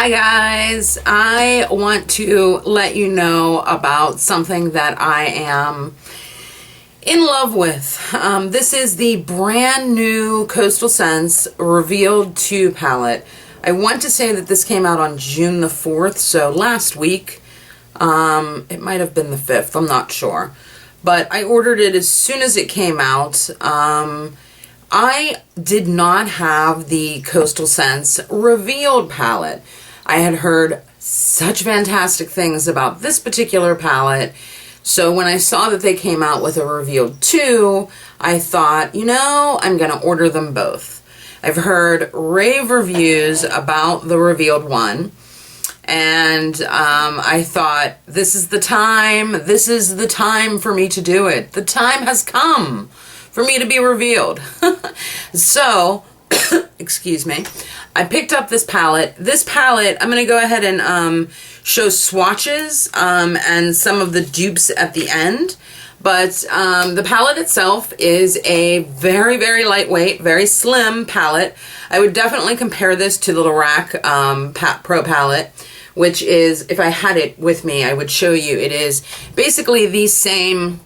Hi guys, I want to let you know about something that I am in love with. This is the brand new Coastal Scents Revealed 2 palette. I want to say that this came out on June the 4th, so last week. It might have been the 5th, I'm not sure. But I ordered it as soon as it came out. I did not have the Coastal Scents Revealed palette. I had heard such fantastic things about this particular palette, so when I saw that they came out with a Revealed 2, I thought, you know, I'm going to order them both. I've heard rave reviews about the Revealed 1, and I thought, this is the time for me to do it. The time has come for me to be revealed. So, excuse me, I picked up this palette. This palette, I'm going to go ahead and show swatches and some of the dupes at the end. But the palette itself is a very, very lightweight, very slim palette. I would definitely compare this to the Lorac Pro palette, which is, if I had it with me, I would show you. It is basically the same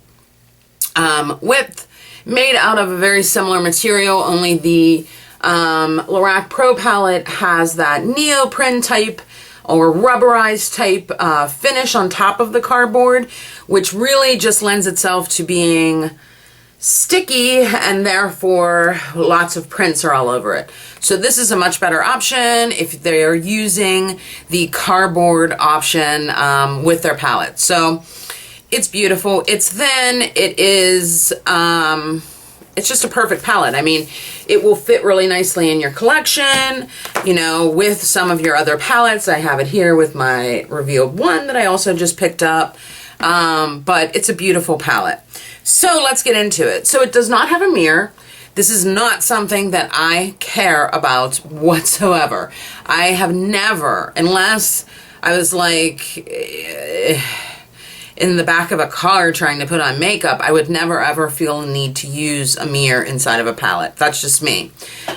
width, made out of a very similar material, only the Lorac Pro palette has that neoprene type or rubberized type finish on top of the cardboard, which really just lends itself to being sticky, and therefore lots of prints are all over it. So this is a much better option if they are using the cardboard option with their palette. So it's beautiful, it's thin, it is it's just a perfect palette. I mean, it will fit really nicely in your collection, you know, with some of your other palettes. I have it here with my Revealed 1 that I also just picked up. But it's a beautiful palette. So let's get into it. So it does not have a mirror. This is not something that I care about whatsoever. I have never, unless I was like in the back of a car trying to put on makeup, I would never ever feel a need to use a mirror inside of a palette. That's just me.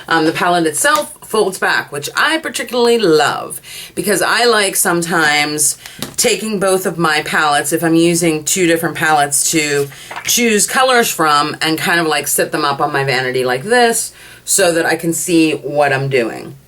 The palette itself folds back, which I particularly love, because I like sometimes taking both of my palettes, if I'm using two different palettes to choose colors from, and kind of like sit them up on my vanity like this so that I can see what I'm doing.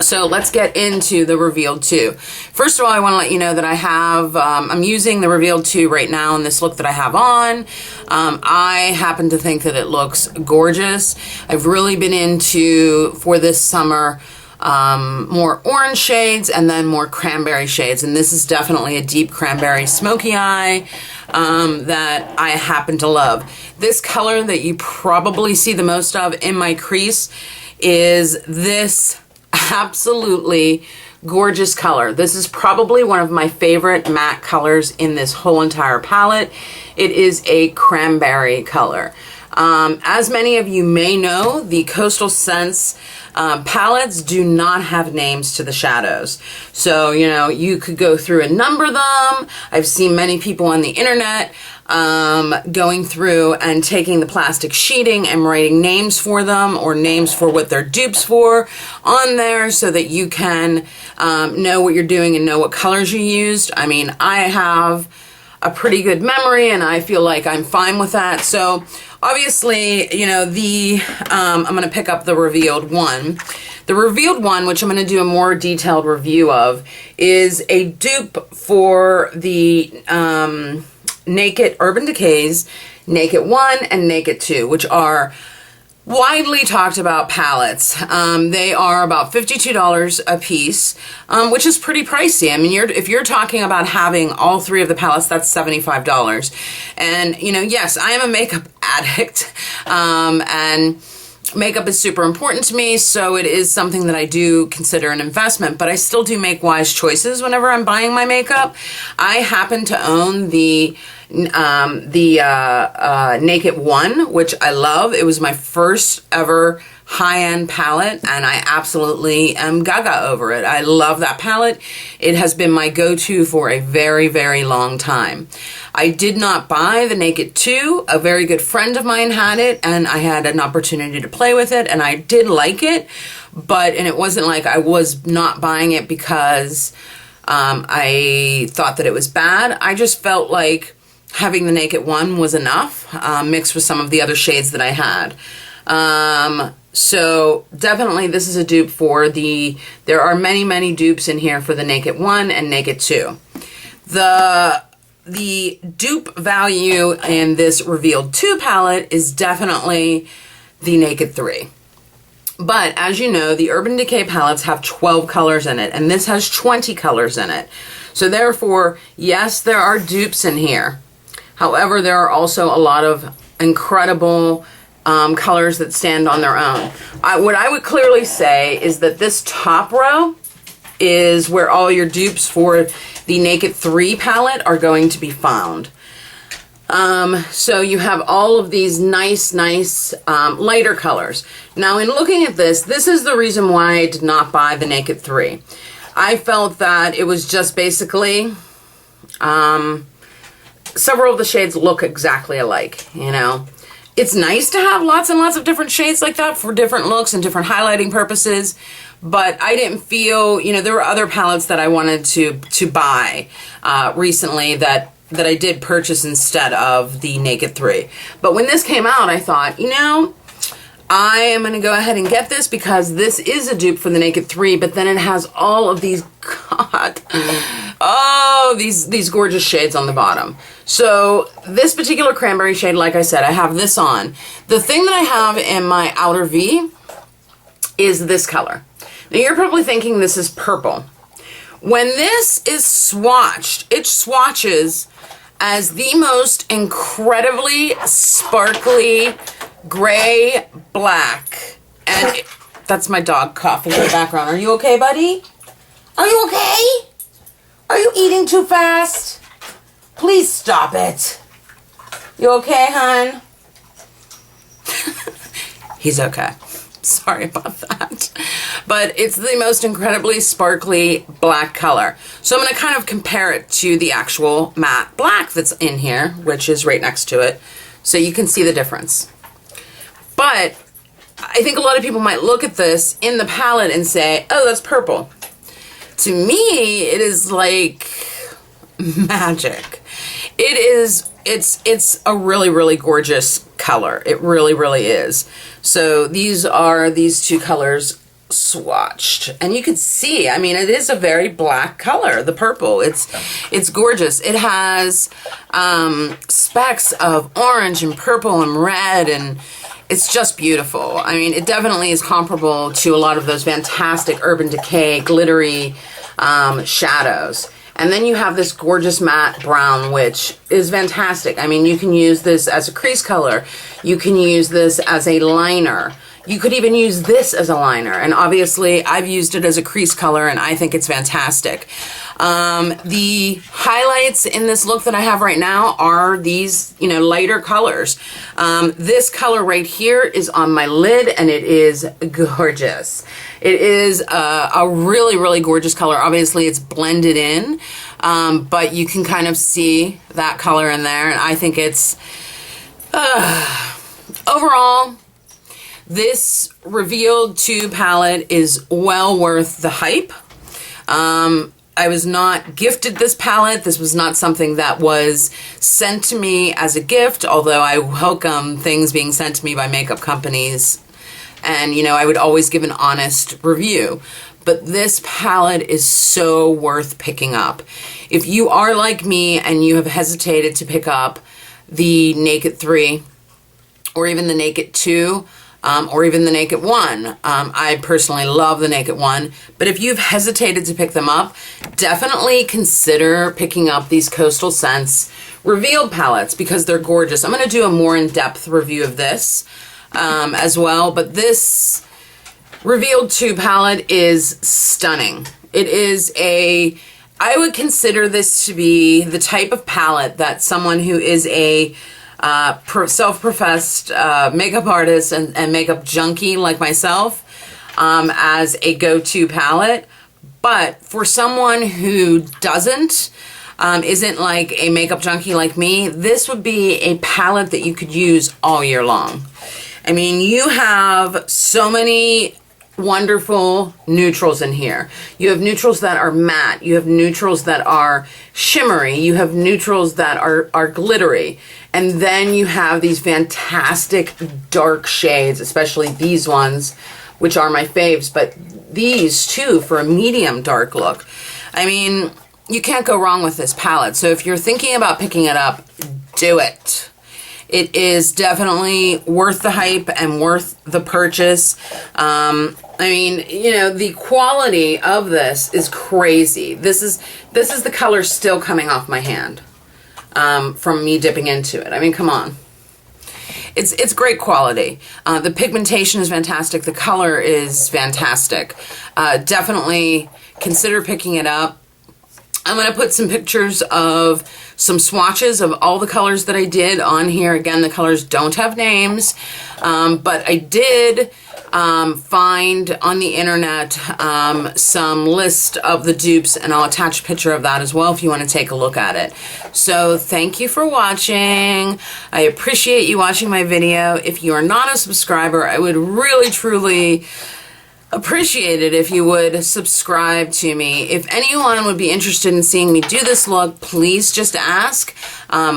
So let's get into the Revealed 2. First of all, I want to let you know that I have, I'm using the Revealed 2 right now in this look that I have on. I happen to think that it looks gorgeous. I've really been into, for this summer, more orange shades and then more cranberry shades. And this is definitely a deep cranberry smoky eye that I happen to love. This color that you probably see the most of in my crease is this absolutely gorgeous color. This is probably one of my favorite matte colors in this whole entire palette. It is a cranberry color. As many of you may know, the Coastal Scents palettes do not have names to the shadows. So, you know, you could go through and number them. I've seen many people on the internet going through and taking the plastic sheeting and writing names for them, or names for what they're dupes for on there, so that you can know what you're doing and know what colors you used. I mean, I have a pretty good memory and I feel like I'm fine with that. So obviously, you know, I'm going to pick up the Revealed 1. The Revealed 1, which I'm going to do a more detailed review of, is a dupe for the Naked Urban Decay's Naked 1 and Naked 2, which are widely talked about palettes. They are about $52 a piece, which is pretty pricey. I mean, if you're talking about having all three of the palettes, that's $75. And, you know, yes, I am a makeup addict, and makeup is super important to me, so it is something that I do consider an investment, but I still do make wise choices whenever I'm buying my makeup. I happen to own the Naked 1, which I love. It was my first ever high-end palette, and I absolutely am gaga over it. I love that palette. It has been my go-to for a very, very long time. I did not buy the Naked 2. A very good friend of mine had it, and I had an opportunity to play with it, and I did like it, and it wasn't like I was not buying it because I thought that it was bad. I just felt like having the Naked 1 was enough, mixed with some of the other shades that I had. So definitely this is a dupe for there are many, many dupes in here for the Naked 1 and Naked 2. The dupe value in this Revealed 2 palette is definitely the Naked 3. But as you know, the Urban Decay palettes have 12 colors in it, and this has 20 colors in it. So therefore, yes, there are dupes in here. However, there are also a lot of incredible colors that stand on their own. What I would clearly say is that this top row is where all your dupes for the Naked 3 palette are going to be found. So you have all of these nice lighter colors. Now in looking at this is the reason why I did not buy the Naked 3. I felt that it was just basically, several of the shades look exactly alike, you know. It's nice to have lots and lots of different shades like that for different looks and different highlighting purposes, but I didn't feel, you know, there were other palettes that I wanted to buy recently that I did purchase instead of the Naked 3. But when this came out, I thought, you know, I am going to go ahead and get this because this is a dupe for the Naked 3, but then it has all of these, these gorgeous shades on the bottom. So this particular cranberry shade, like I said, I have this on. The thing that I have in my outer V is this color. Now you're probably thinking this is purple. When this is swatched, it swatches as the most incredibly sparkly gray black. And that's my dog coughing in the background. Are you okay, buddy? Are you okay? Are you eating too fast? Please stop it. You okay, hon? He's okay. Sorry about that. But it's the most incredibly sparkly black color. So I'm going to kind of compare it to the actual matte black that's in here, which is right next to it, so you can see the difference. But I think a lot of people might look at this in the palette and say, oh, that's purple. To me, it is like magic. It's a really, really gorgeous color. It really, really is. So these are these two colors swatched, and you can see, I mean, it is a very black color, the purple. It's gorgeous. It has specks of orange and purple and red, and it's just beautiful. I mean, it definitely is comparable to a lot of those fantastic Urban Decay glittery shadows. And then you have this gorgeous matte brown, which is fantastic. I mean, you can use this as a crease color. You can use this as a liner. You could even use this as a liner. And obviously, I've used it as a crease color, and I think it's fantastic. The highlights in this look that I have right now are these, you know, lighter colors. This color right here is on my lid, and it is gorgeous. It is a really, really gorgeous color. Obviously, it's blended in, but you can kind of see that color in there, and I think it's, overall, this Revealed 2 palette is well worth the hype. I was not gifted this palette. This was not something that was sent to me as a gift, although I welcome things being sent to me by makeup companies. And, you know, I would always give an honest review. But this palette is so worth picking up. If you are like me and you have hesitated to pick up the Naked 3 or even the Naked 2, or even the Naked 1. I personally love the Naked 1, but if you've hesitated to pick them up, definitely consider picking up these Coastal Scents Revealed palettes because they're gorgeous. I'm going to do a more in-depth review of this as well, but this Revealed 2 palette is stunning. It is I would consider this to be the type of palette that someone who is a self-professed makeup artist and makeup junkie like myself as a go-to palette. But for someone who doesn't, isn't like a makeup junkie like me, this would be a palette that you could use all year long. I mean, you have so many wonderful neutrals in here. You have neutrals that are matte. You have neutrals that are shimmery. You have neutrals that are glittery. And then you have these fantastic dark shades, especially these ones, which are my faves, but these too for a medium dark look. I mean, you can't go wrong with this palette. So if you're thinking about picking it up, do it. It is definitely worth the hype and worth the purchase. I mean, you know, the quality of this is crazy. This is the color still coming off my hand from me dipping into it. I mean, come on. It's great quality. The pigmentation is fantastic. The color is fantastic. Definitely consider picking it up. I'm going to put some pictures of some swatches of all the colors that I did on here. Again, the colors don't have names, but I did find on the internet some list of the dupes, and I'll attach a picture of that as well if you want to take a look at it. So thank you for watching. I appreciate you watching my video. If you are not a subscriber, I would really, truly appreciate it if you would subscribe to me. If anyone would be interested in seeing me do this look, please just ask.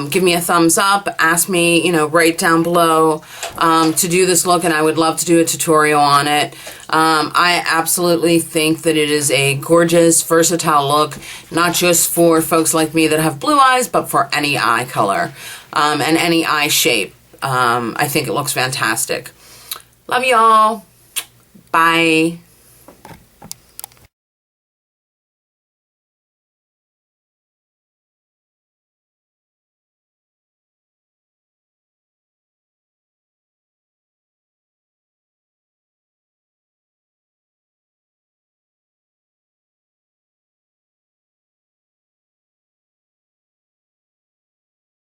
Give me a thumbs up. Ask me, you know, right down below to do this look, and I would love to do a tutorial on it. I absolutely think that it is a gorgeous, versatile look, not just for folks like me that have blue eyes, but for any eye color and any eye shape. I think it looks fantastic. Love y'all. Bye.